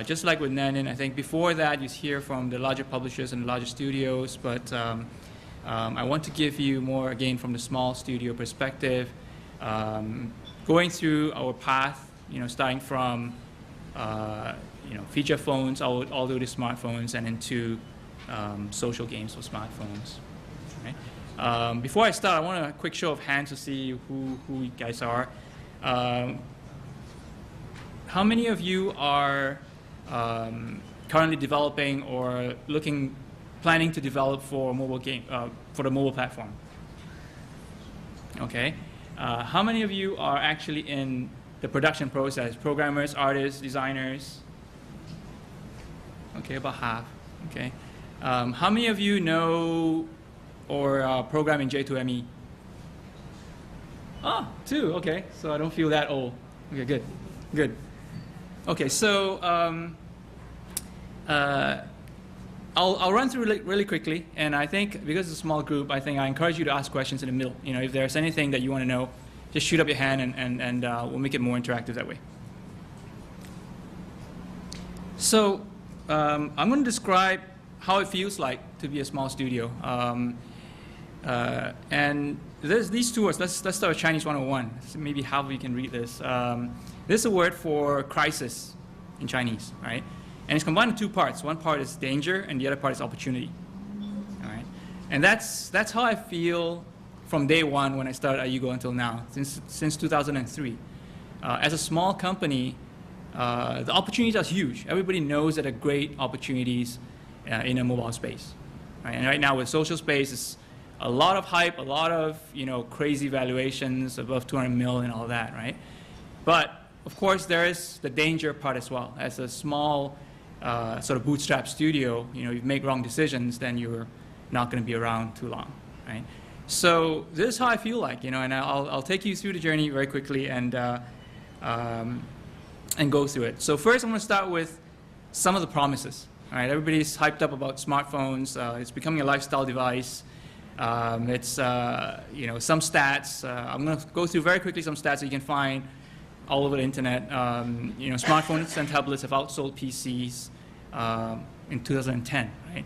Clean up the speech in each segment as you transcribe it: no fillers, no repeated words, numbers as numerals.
Just like with Nanin, I think before that you hear from the larger publishers and the larger studios, but I want to give you more, again, from the small studio perspective, going through our path, starting from feature phones all the way to smartphones and into social games for smartphones. Right? Before I start, I want a quick show of hands to see who you guys are. How many of you are currently developing or planning to develop for a mobile game, for the mobile platform? Okay. How many of you are actually in the production process? Programmers, artists, designers? Okay, about half. Okay. How many of you know or program in J2ME? Oh, 2. Okay, so I don't feel that old. Okay, good, good. Okay, so I'll run through really quickly, and I think because it's a small group, I encourage you to ask questions in the middle. If there's anything that you want to know, just shoot up your hand, and we'll make it more interactive that way. So I'm going to describe how it feels like to be a small studio, and there's these two words. Let's start with Chinese 101. So maybe half of you can read this. This is a word for crisis in Chinese, right? And it's combined in 2 parts. One part is danger, and the other part is opportunity. All right? And that's how I feel from day one when I started IUGO until now, since 2003. As a small company, the opportunities are huge. Everybody knows that there are great opportunities in a mobile space. Right? And right now with social space, it's a lot of hype, a lot of crazy valuations above 200 mil and all that, right? But of course, there is the danger part as well. As a small sort of bootstrap studio, you make wrong decisions, then you're not going to be around too long, right? So this is how I feel like, and I'll take you through the journey very quickly and go through it. So first, I'm going to start with some of the promises. All right, everybody's hyped up about smartphones. It's becoming a lifestyle device. It's some stats. I'm going to go through very quickly some stats that you can find all over the internet. Smartphones and tablets have outsold PCs in 2010, right?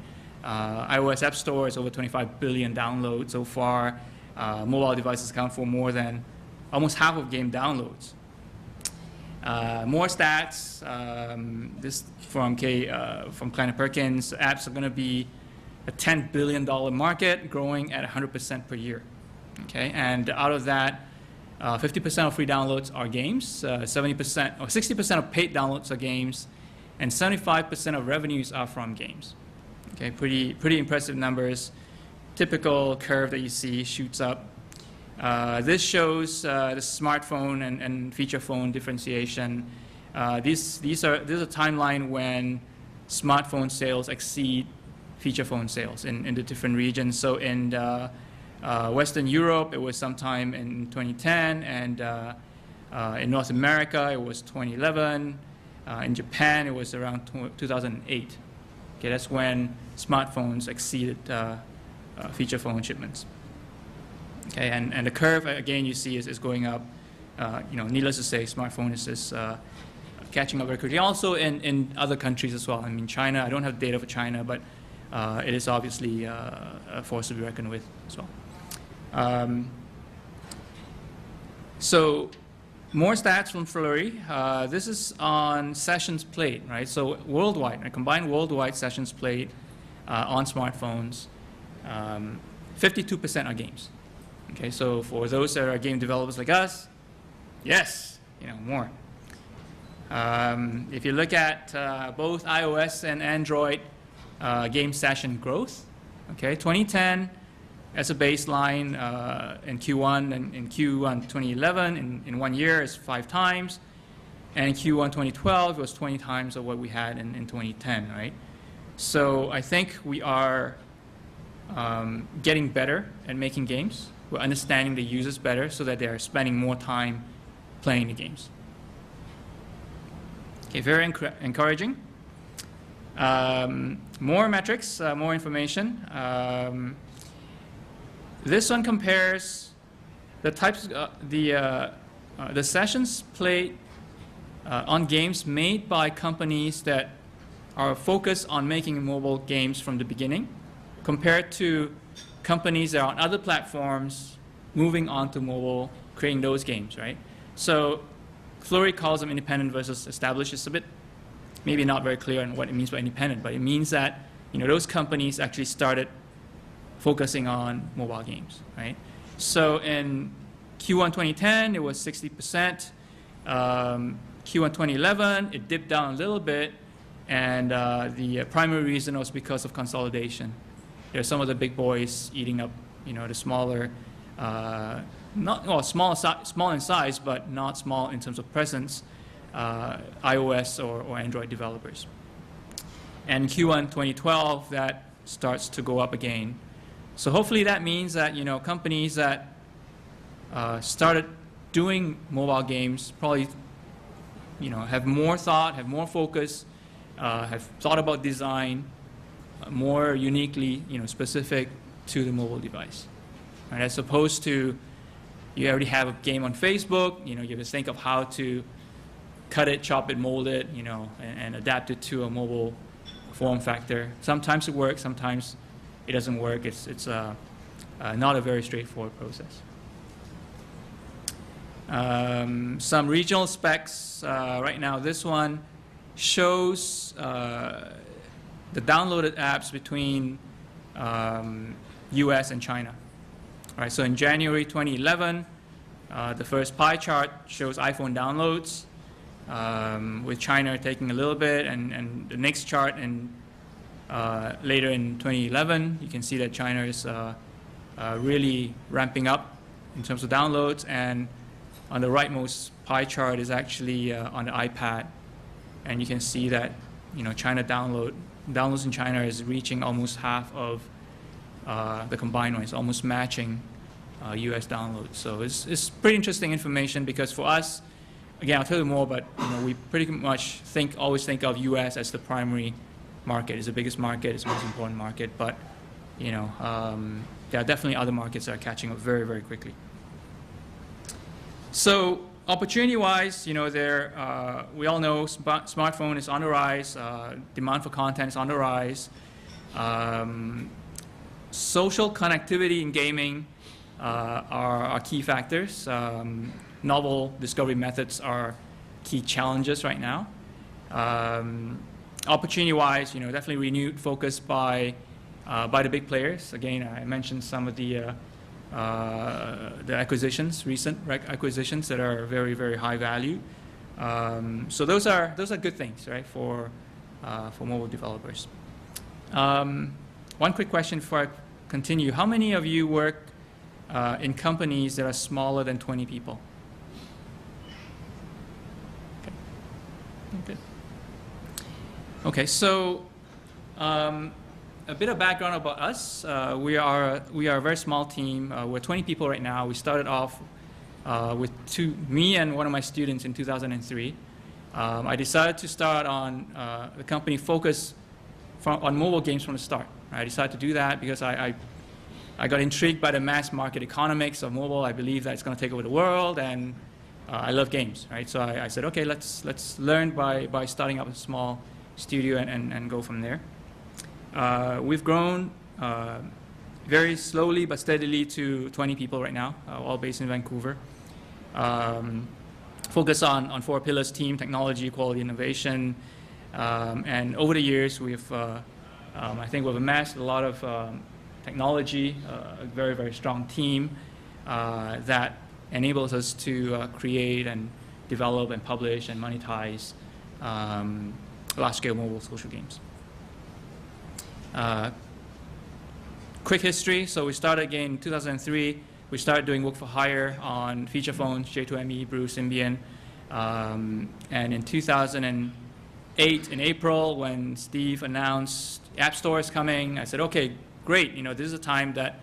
iOS App Store is over 25 billion downloads so far. Mobile devices account for more than almost half of game downloads. More stats. This from Kleiner Perkins. Apps are going to be a $10 billion market, growing at 100% per year. Okay, and out of that, 50% of free downloads are games, 70% or 60% of paid downloads are games, and 75% of revenues are from games. Okay, pretty impressive numbers. Typical curve that you see shoots up. This shows the smartphone and feature phone differentiation. This is a timeline when smartphone sales exceed feature phone sales in the different regions. So in Western Europe, it was sometime in 2010, and in North America, it was 2011. In Japan, it was around 2008. Okay, that's when smartphones exceeded feature phone shipments. Okay, and the curve again you see is going up. Needless to say, smartphone is catching up very quickly. Also in other countries as well. I mean, China. I don't have data for China, but it is obviously a force to be reckoned with as well. So more stats from Flurry. This is on sessions played, right? So worldwide, a combined worldwide sessions played on smartphones, 52% are games. Okay, so for those that are game developers like us, yes, more. If you look at both iOS and Android game session growth, okay, 2010 as a baseline in Q1 and in Q1 2011 in 1 year is 5 times, and in Q1 2012 it was 20 times of what we had in 2010, right? So I think we are getting better at making games. We're understanding the users better so that they're spending more time playing the games. Okay, very encouraging. More metrics, more information. This one compares the types, the sessions played on games made by companies that are focused on making mobile games from the beginning, compared to companies that are on other platforms moving on to mobile, creating those games, right? So Flurry calls them independent versus established. It's a bit maybe not very clear on what it means by independent, but it means that those companies actually started focusing on mobile games, right? So in Q1 2010, it was 60%. Q1 2011, it dipped down a little bit, and the primary reason was because of consolidation. There's some of the big boys eating up, the smaller, small in size, but not small in terms of presence, iOS or Android developers. And Q1 2012, that starts to go up again. So hopefully that means that companies that started doing mobile games probably have more thought, have more focus, have thought about design more uniquely, specific to the mobile device, right? As opposed to you already have a game on Facebook, you have to think of how to cut it, chop it, mold it, and adapt it to a mobile form factor. Sometimes it works, sometimes it doesn't work. It's not a very straightforward process. Some regional specs. Right now, this one shows the downloaded apps between US and China. All right, so in January 2011, the first pie chart shows iPhone downloads, with China taking a little bit, and the next chart later in 2011, you can see that China is really ramping up in terms of downloads, and on the rightmost pie chart is actually on the iPad, and you can see that China downloads in China is reaching almost half of the combined one. It's almost matching US downloads. So it's pretty interesting information, because for us, again, I'll tell you more, but we pretty much always think of US as the primary market. It's the biggest market, it's the most important market, but there are definitely other markets that are catching up very, very quickly. So opportunity-wise, we all know smartphone is on the rise, demand for content is on the rise. Social connectivity in gaming are key factors. Novel discovery methods are key challenges right now. Opportunity-wise, definitely renewed focus by the big players. Again, I mentioned some of the acquisitions, recent acquisitions that are very, very high value. So those are good things, right, for mobile developers. One quick question before I continue: how many of you work in companies that are smaller than 20 people? Okay. Okay, so a bit of background about us. We are a very small team. We're 20 people right now. We started off with me and one of my students in 2003. I decided to start on the company focus on mobile games from the start. I decided to do that because I got intrigued by the mass market economics of mobile. I believe that it's going to take over the world, and I love games, right? So I said, okay, let's learn by starting up a small studio and go from there. We've grown very slowly but steadily to 20 people right now, all based in Vancouver. Focus on 4 pillars: team, technology, quality, innovation. And over the years, I think we've amassed a lot of technology, a very, very strong team that enables us to create and develop and publish and monetize large-scale mobile social games. Quick history. So we started again in 2003. We started doing work for hire on feature phones, J2ME, Brew, Symbian. And in 2008, in April, when Steve announced App Store is coming, I said, okay, great. This is a time that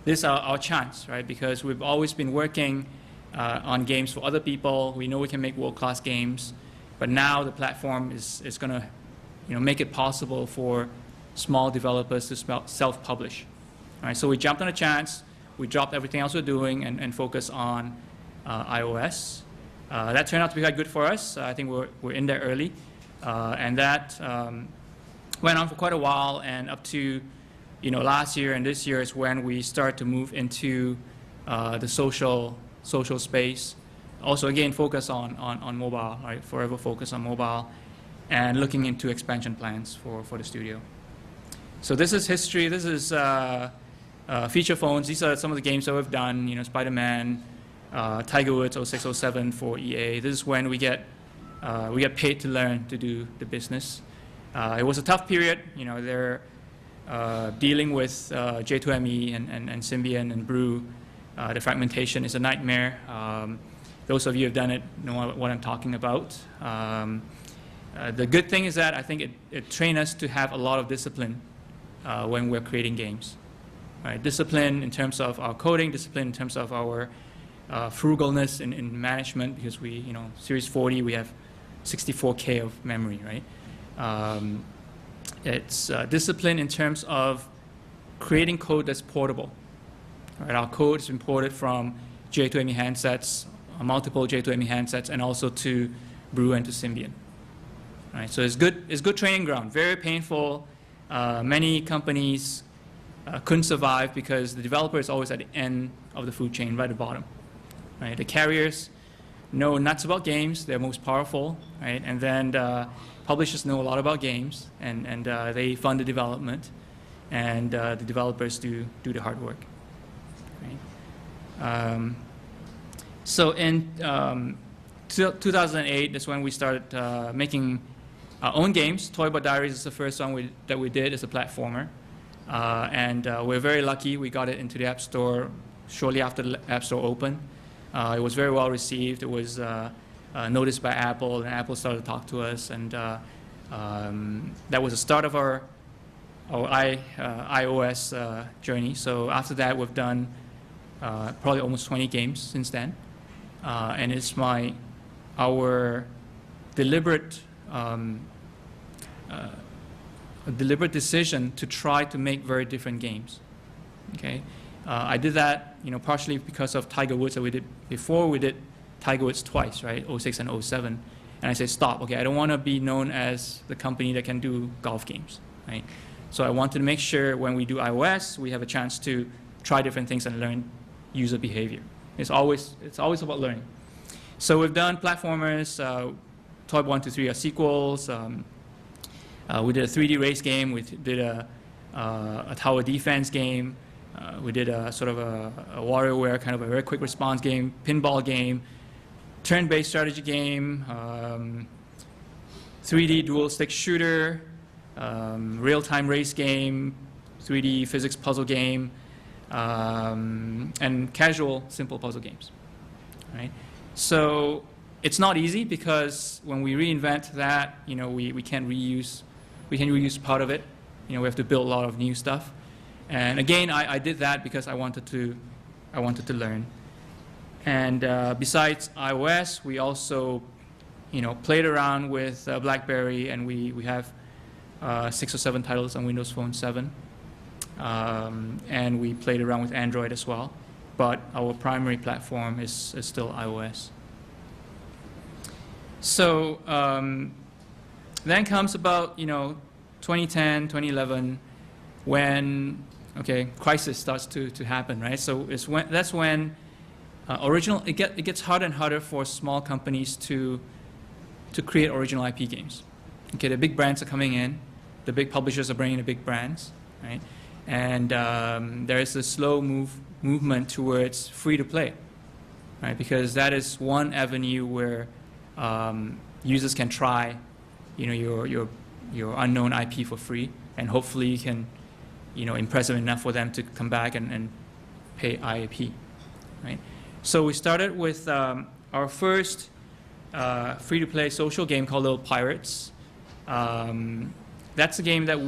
this is our chance, right? Because we've always been working on games for other people. We know we can make world-class games, but now the platform is going to, make it possible for small developers to self-publish. All right, so we jumped on a chance. We dropped everything else we're doing and focused on iOS. That turned out to be quite good for us. I think we're in there early. And that went on for quite a while, and up to last year and this year is when we start to move into the social space. Also, again, focus on mobile, right? Forever focus on mobile, and looking into expansion plans for the studio. So this is history. This is feature phones. These are some of the games that we've done. Spider-Man, Tiger Woods 06, 07 for EA. This is when we get paid to learn to do the business. It was a tough period. They're dealing with J2ME and Symbian and Brew. The fragmentation is a nightmare. Those of you who have done it know what I'm talking about. The good thing is that I think it trained us to have a lot of discipline when we're creating games. Right? Discipline in terms of our coding, discipline in terms of our frugalness in management, because Series 40, we have 64K of memory, right? It's discipline in terms of creating code that's portable. Right? Our code is imported from J2ME handsets, multiple J2ME handsets, and also to Brew and to Symbian. Right? So it's good training ground. Very painful. Many companies couldn't survive because the developer is always at the end of the food chain, right at the bottom. Right? The carriers know nuts about games. They're most powerful, right? And then publishers know a lot about games, and they fund the development, and the developers do the hard work. Right? So in 2008, that's when we started making our own games. Toy Bot Diaries is the first one that we did as a platformer. And we're very lucky. We got it into the App Store shortly after the App Store opened. It was very well received. It was noticed by Apple, and Apple started to talk to us. And that was the start of our iOS journey. So after that, we've done probably almost 20 games since then. And it's our deliberate decision to try to make very different games. Okay, I did that, partially because of Tiger Woods that we did before. We did Tiger Woods twice, right, 06 and 07, and I said, stop. Okay, I don't want to be known as the company that can do golf games, right? So I wanted to make sure when we do iOS, we have a chance to try different things and learn user behavior. It's always about learning. So we've done platformers. Toy 1, 2, 3 are sequels. We did a 3D race game. We did a tower defense game. We did a sort of a WarioWare kind of a very quick response game, pinball game, turn-based strategy game, 3D dual stick shooter, real-time race game, 3D physics puzzle game, and casual simple puzzle games. Right? So it's not easy because when we reinvent that, we can't reuse. We can reuse part of it. We have to build a lot of new stuff. And again, I did that because I wanted to learn. And besides iOS, we also, played around with BlackBerry, and we have 6 or 7 titles on Windows Phone 7. And we played around with Android as well. But our primary platform is still iOS. So then comes about 2010, 2011, when crisis starts to happen, right? So that's when it gets harder and harder for small companies to create original IP games. Okay, the big brands are coming in, the big publishers are bringing the big brands, right? And there is a slow movement towards free to play, right? Because that is one avenue where users can try, your unknown IP for free, and hopefully you can, impress them enough for them to come back and pay IAP, right? So we started with our first free-to-play social game called Lil Pirates. That's a game that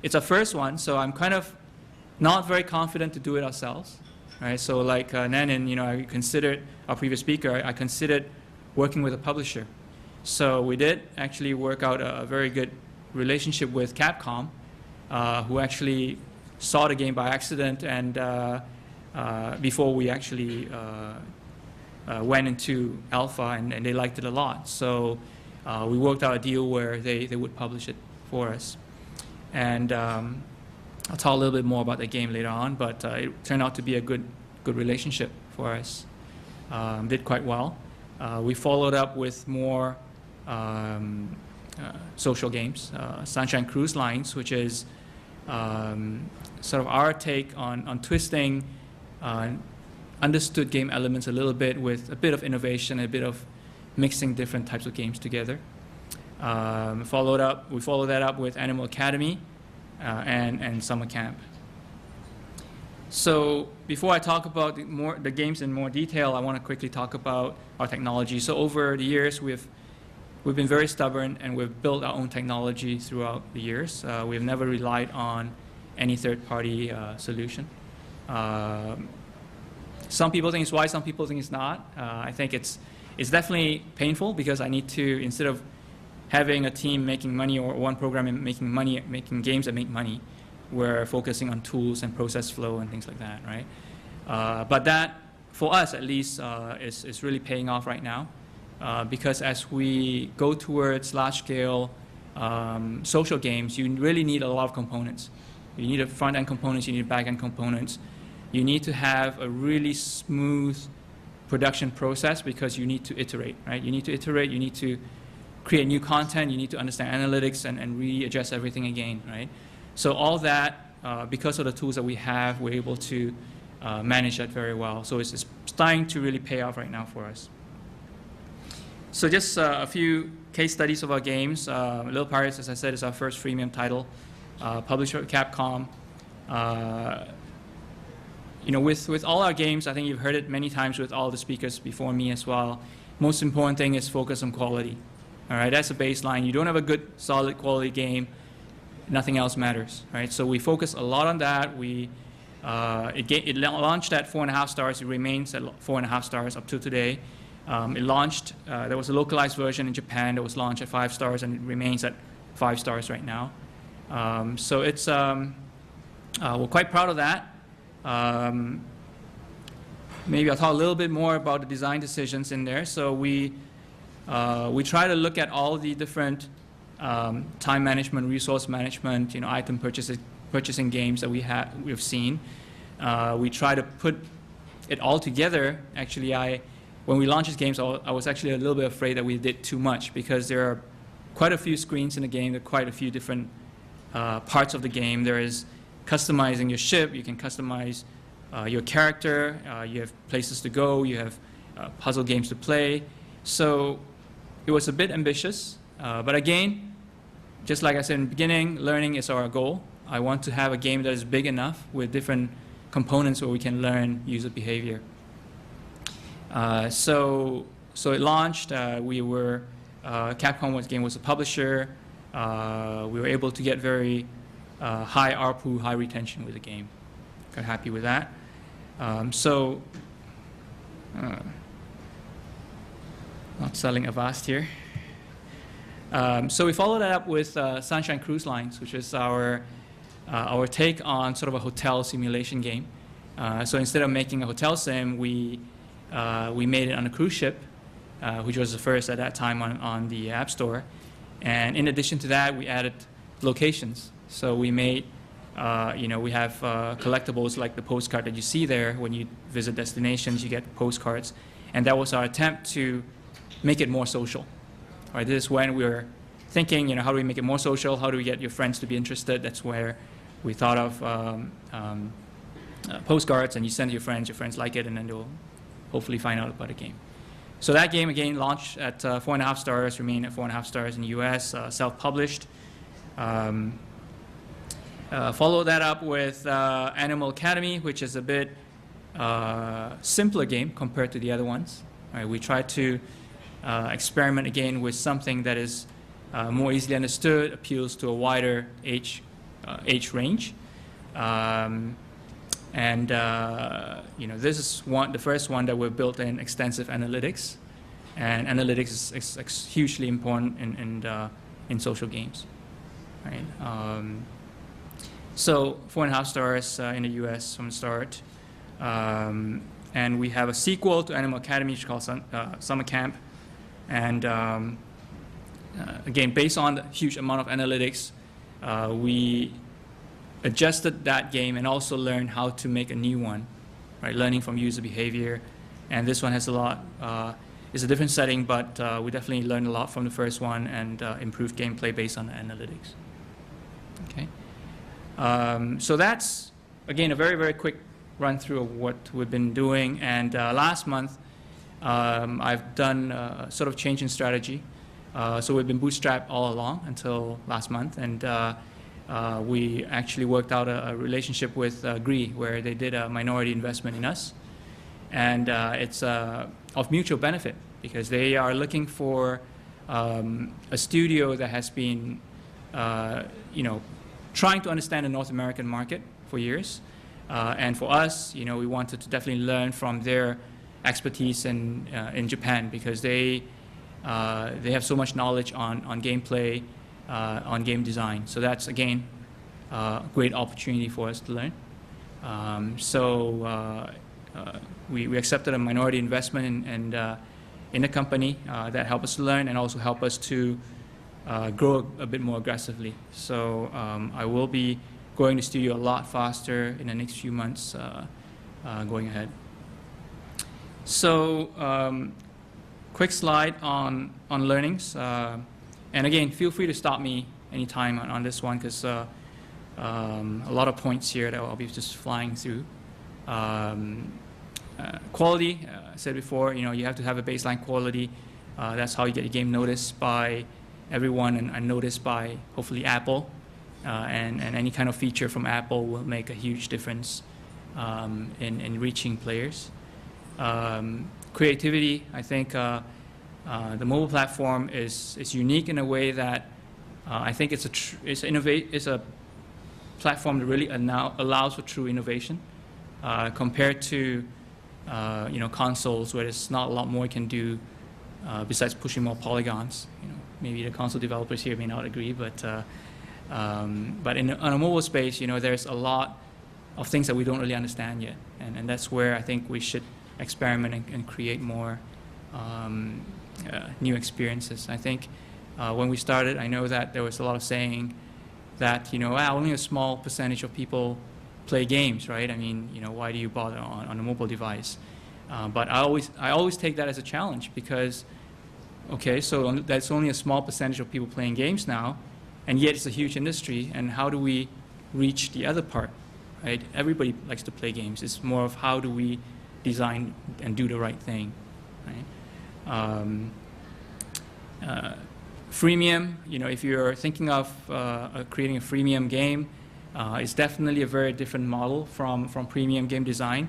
it's our first one, so I'm kind of not very confident to do it ourselves, right? So like Nanin, I considered, our previous speaker, I considered working with a publisher. So we did actually work out a very good relationship with Capcom, who actually saw the game by accident, and before we actually went into alpha, and they liked it a lot. So we worked out a deal where they would publish it for us. And I'll talk a little bit more about the game later on, but it turned out to be a good relationship for us. Did quite well. We followed up with more social games, Sunshine Cruise Lines, which is sort of our take on twisting understood game elements a little bit with a bit of innovation, a bit of mixing different types of games together. We followed that up with Animal Academy and Summer Camp. So before I talk about the games in more detail, I want to quickly talk about our technology. So over the years, we've been very stubborn, and we've built our own technology throughout the years. We've never relied on any third-party solution. Some people think it's wise, some people think it's not. I think it's definitely painful, because I need to, instead of having a team making money or one program making money, making games that make money, we're focusing on tools and process flow and things like that, right? But that, for us at least, is really paying off right now, because as we go towards large-scale social games, you really need a lot of components. You need front-end components, you need back-end components. You need to have a really smooth production process, because you need to iterate, right? You need to iterate, you need to create new content, you need to understand analytics and readjust everything again, right? So all that, because of the tools that we have, we're able to manage that very well. So it's starting to really pay off right now for us. So just a few case studies of our games. Lil Pirates, as I said, is our first freemium title, published by Capcom. With all our games, I think you've heard it many times with all the speakers before me as well. Most important thing is focus on quality. All right, that's a baseline. You don't have a good, solid quality game, nothing else matters, right? So we focus a lot on that. It launched at 4.5 stars. It remains at 4.5 stars up to today. It launched, there was a localized version in Japan that was launched at 5 stars, and it remains at 5 stars right now. So it's, we're quite proud of that. Maybe I'll talk a little bit more about the design decisions in there. So we try to look at all the different time management, resource management, item purchasing games that we've seen. We try to put it all together. Actually, when we launched these games, I was actually a little bit afraid that we did too much, because there are quite a few screens in the game. There are quite a few different parts of the game. There is customizing your ship. You can customize your character. You have places to go. You have puzzle games to play. So it was a bit ambitious. But again, just like I said in the beginning, learning is our goal. I want to have a game that is big enough with different components where we can learn user behavior. So it launched. Capcom game was a publisher. We were able to get very high ARPU, high retention with the game. Got happy with that. Not selling Avast here. So we followed that up with Sunshine Cruise Lines, which is our take on sort of a hotel simulation game. So instead of making a hotel sim, we made it on a cruise ship, which was the first at that time on the App Store. And in addition to that, we added locations. So we made, we have collectibles like the postcard that you see there. When you visit destinations, you get postcards. And that was our attempt to make it more social. All right, this is when we were thinking, how do we make it more social? How do we get your friends to be interested? That's where we thought of postcards, and you send your friends like it, and then they'll hopefully find out about the game. So that game, again, launched at 4.5 stars, remained at 4.5 stars in the US, self-published. Follow that up with Animal Academy, which is a bit simpler game compared to the other ones. Right, we tried to experiment again with something that is more easily understood, appeals to a wider age range. This is the first one that we've built in extensive analytics, and analytics is hugely important in social games. Right? So 4.5 stars in the US from the start. And and we have a sequel to Animal Academy, which is called Summer Camp. And again, based on the huge amount of analytics, we adjusted that game and also learned how to make a new one, right? Learning from user behavior. And this one has a lot, it's a different setting, but we definitely learned a lot from the first one and improved gameplay based on the analytics. Okay. So that's, again, a very, very quick run through of what we've been doing. And last month, I've done a sort of change in strategy. So we've been bootstrapped all along until last month. And we actually worked out a relationship with Gree, where they did a minority investment in us. And it's of mutual benefit because they are looking for a studio that has been, trying to understand the North American market for years. And for us, we wanted to definitely learn from their expertise in Japan because they have so much knowledge on gameplay, on game design. So that's, again, a great opportunity for us to learn. We accepted a minority investment in the company that helped us learn and also help us to grow a bit more aggressively. So I will be growing the studio a lot faster in the next few months going ahead. So quick slide on learnings. And again, feel free to stop me anytime on this one because a lot of points here that I'll be just flying through. Quality, I said before, you have to have a baseline quality. That's how you get your game noticed by everyone and noticed by, hopefully, Apple. And any kind of feature from Apple will make a huge difference in reaching players. Creativity, I think the mobile platform is unique in a way that I think it's a platform that really allows for true innovation compared to consoles where there's not a lot more you can do besides pushing more polygons. Maybe the console developers here may not agree, but on a mobile space, there's a lot of things that we don't really understand yet, and that's where I think we should experiment and create more new experiences. I think when we started, I know that there was a lot of saying that only a small percentage of people play games, right? I mean, why do you bother on a mobile device? But I always take that as a challenge because, okay, so that's only a small percentage of people playing games now, and yet it's a huge industry. And how do we reach the other part, right? Everybody likes to play games. It's more of how do we design and do the right thing, right? Freemium, if you're thinking of creating a freemium game, it's definitely a very different model from premium game design.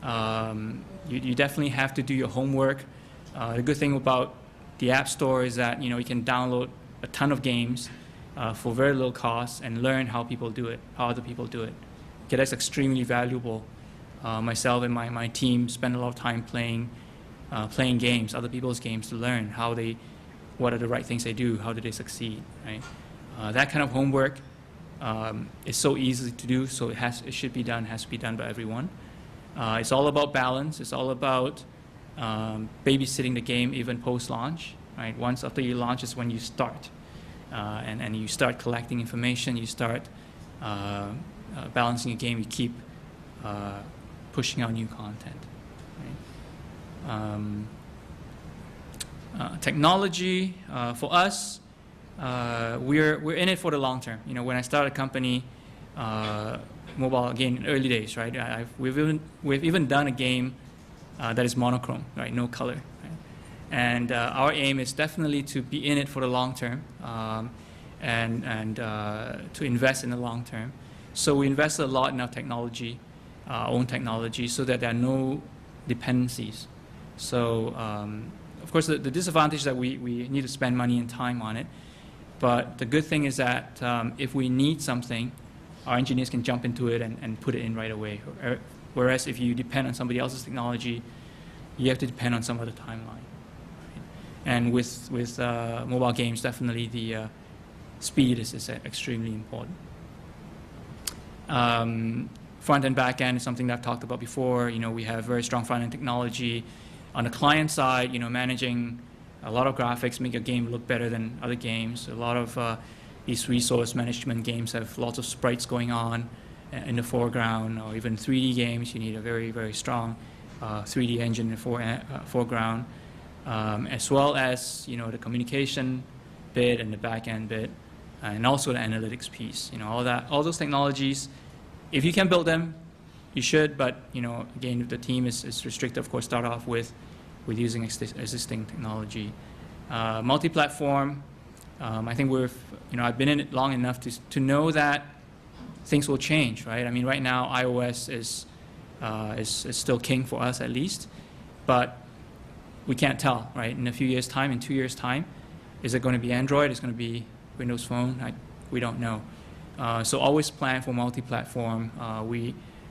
You definitely have to do your homework. The good thing about the App Store is that you can download a ton of games for very little cost and learn how people do it, how other people do it. Okay, that's extremely valuable. Myself and my team spend a lot of time playing games, other people's games, to learn what are the right things they do, how do they succeed, right? That kind of homework is so easy to do, so it should be done, has to be done by everyone. It's all about balance. It's all about babysitting the game even post-launch, right? Once after you launch is when you start. And you start collecting information, you start balancing a game, you keep pushing out new content. Right? Technology, for us, we're in it for the long term. When I started a company, mobile, again, early days, right? We've even done a game that is monochrome, right? No color. Right? And our aim is definitely to be in it for the long term and to invest in the long term. So we invest a lot in our technology, our own technology, so that there are no dependencies. So, of course, the disadvantage is that we need to spend money and time on it. But the good thing is that if we need something, our engineers can jump into it and put it in right away. Whereas if you depend on somebody else's technology, you have to depend on some other timeline. Right? And with mobile games, definitely the speed is extremely important. Front and back end is something that I've talked about before. We have very strong front end technology. On the client side, managing a lot of graphics, make a game look better than other games. A lot of these resource management games have lots of sprites going on in the foreground, or even 3D games. You need a very, very strong 3D engine in the foreground, as well as the communication bit and the back end bit, and also the analytics piece. All those technologies. If you can build them, you should. But again, if the team is restricted, of course, start off with using existing technology. Multi-platform. I think I've been in it long enough to know that things will change, right? I mean, right now iOS is still king for us at least, but we can't tell, right? In a few years' time, in 2 years' time, is it going to be Android? Is it going to be Windows Phone? We don't know. So always plan for multi-platform.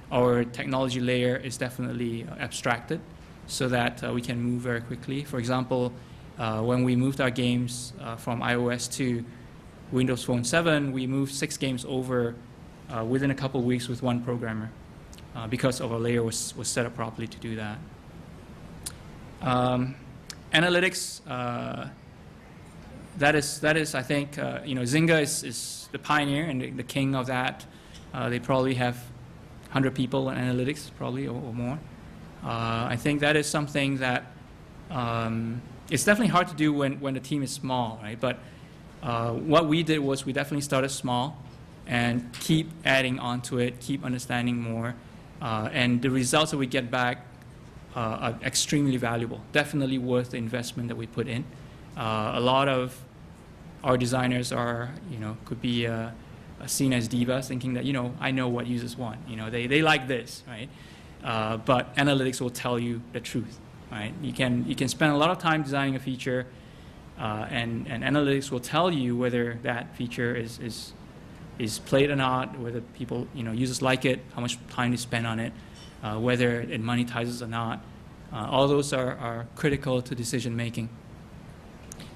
Our technology layer is definitely abstracted so that we can move very quickly. For example, when we moved our games from iOS to Windows Phone 7, we moved 6 games over within a couple of weeks with one programmer because our layer was set up properly to do that. Analytics, that is I think, Zynga is the pioneer and the king of that. They probably have 100 people in analytics, probably, or more. I think that is something that it's definitely hard to do when the team is small, right? But what we did was we definitely started small and keep adding onto it, keep understanding more, and the results that we get back are extremely valuable, definitely worth the investment that we put in. A lot of our designers are, could be seen as divas, thinking that, I know what users want. They like this, right? But analytics will tell you the truth, right? You can spend a lot of time designing a feature, and analytics will tell you whether that feature is played or not, whether people, users like it, how much time they spend on it, whether it monetizes or not. All those are critical to decision making.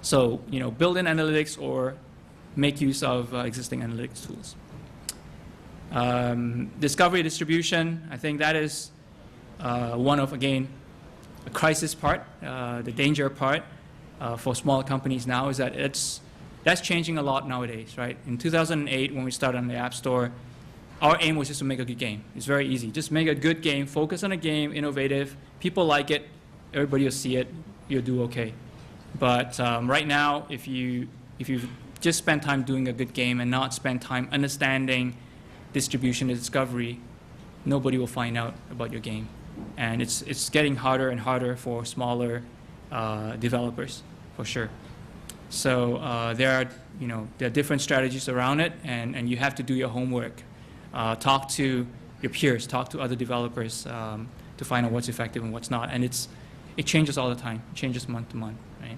So, build in analytics or make use of existing analytics tools. Discovery distribution, I think that is one of, again, a crisis part. The danger part for smaller companies now is that that's changing a lot nowadays, right? In 2008, when we started on the App Store, our aim was just to make a good game. It's very easy. Just make a good game, focus on a game, innovative. People like it, everybody will see it, you'll do okay. But right now, if you just spend time doing a good game and not spend time understanding distribution and discovery, nobody will find out about your game. And it's getting harder and harder for smaller developers, for sure. So there are different strategies around it, and you have to do your homework. Talk to your peers, talk to other developers to find out what's effective and what's not. And it changes all the time. It changes month to month, right?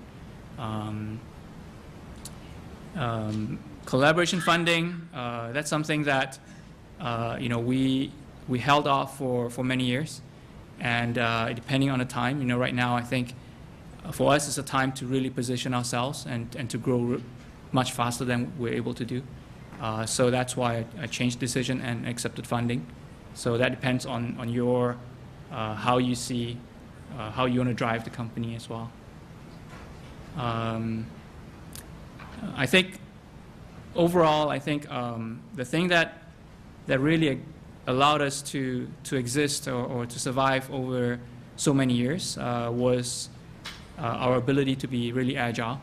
Collaboration funding, that's something that we held off for many years, and depending on the time, right now I think for us it's a time to really position ourselves and to grow much faster than we're able to do. So that's why I changed decision and accepted funding. So that depends on your how you see how you want to drive the company as well. I think overall, the thing that really allowed us to exist or to survive over so many years was our ability to be really agile.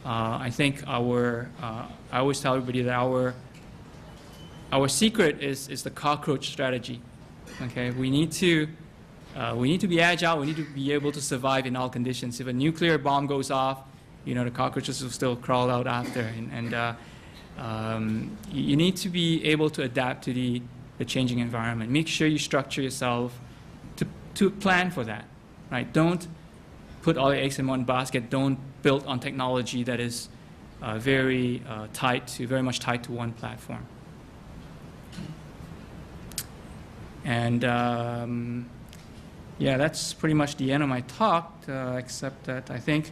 I think I always tell everybody that our secret is the cockroach strategy. Okay, we need to be agile. We need to be able to survive in all conditions. If a nuclear bomb goes off, the cockroaches will still crawl out after. And you need to be able to adapt to the changing environment. Make sure you structure yourself to plan for that. Right? Don't put all your eggs in one basket. Don't build on technology that is very much tied to one platform. And yeah, that's pretty much the end of my talk, except that I think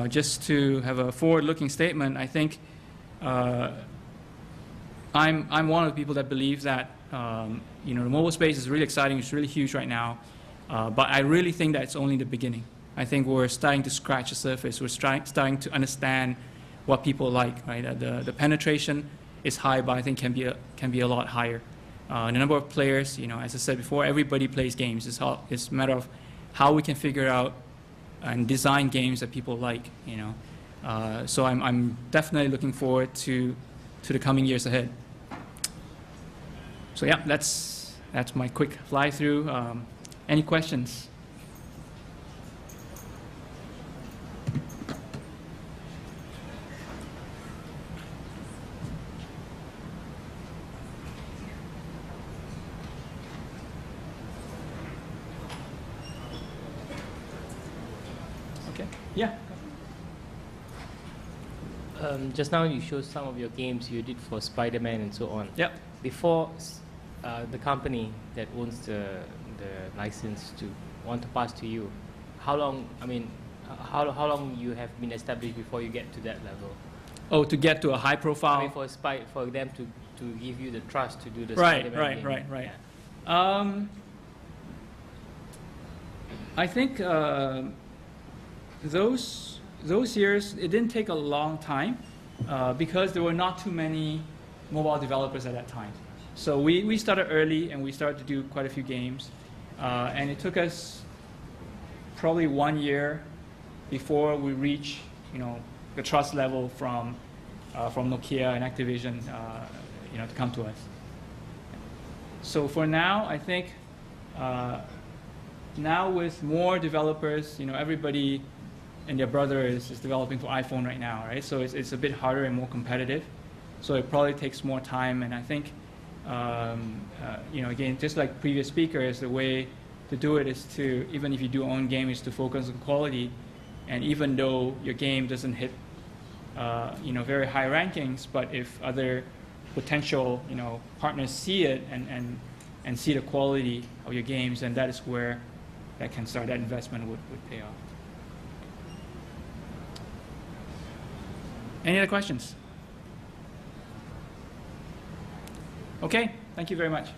just to have a forward-looking statement, I think I'm one of the people that believe that You know, the mobile space is really exciting. It's really huge right now. But I really think that it's only the beginning. I think we're starting to scratch the surface. We're starting to understand what people like, right? The penetration is high, but I think can be a lot higher. The number of players, you know, as I said before, everybody plays games. It's a matter of how we can figure out and design games that people like, you know. So I'm definitely looking forward to the coming years ahead. So yeah, that's my quick fly through. Any questions? Okay. Yeah. Just now you showed some of your games you did for Spider-Man and so on. Yeah. Before the company that owns the license to want to pass to you, how long? I mean, how long you have been established before you get to that level? Oh, to get to a high profile. I mean, for them to give you the trust to do the Right, Spider-Man game. right. Yeah. I think those years, it didn't take a long time because there were not too many mobile developers at that time. So we started early and we started to do quite a few games. And it took us probably 1 year before we reach, you know, the trust level from Nokia and Activision, you know, to come to us. So for now, I think now with more developers, you know, everybody and their brother is developing for iPhone right now, right? So it's a bit harder and more competitive. So it probably takes more time. And I think, you know, again, just like previous speakers, the way to do it is to, even if you do your own game, is to focus on quality. And even though your game doesn't hit, you know, very high rankings, but if other potential, you know, partners see it and see the quality of your games, then that is where that investment would pay off. Any other questions? Okay, thank you very much.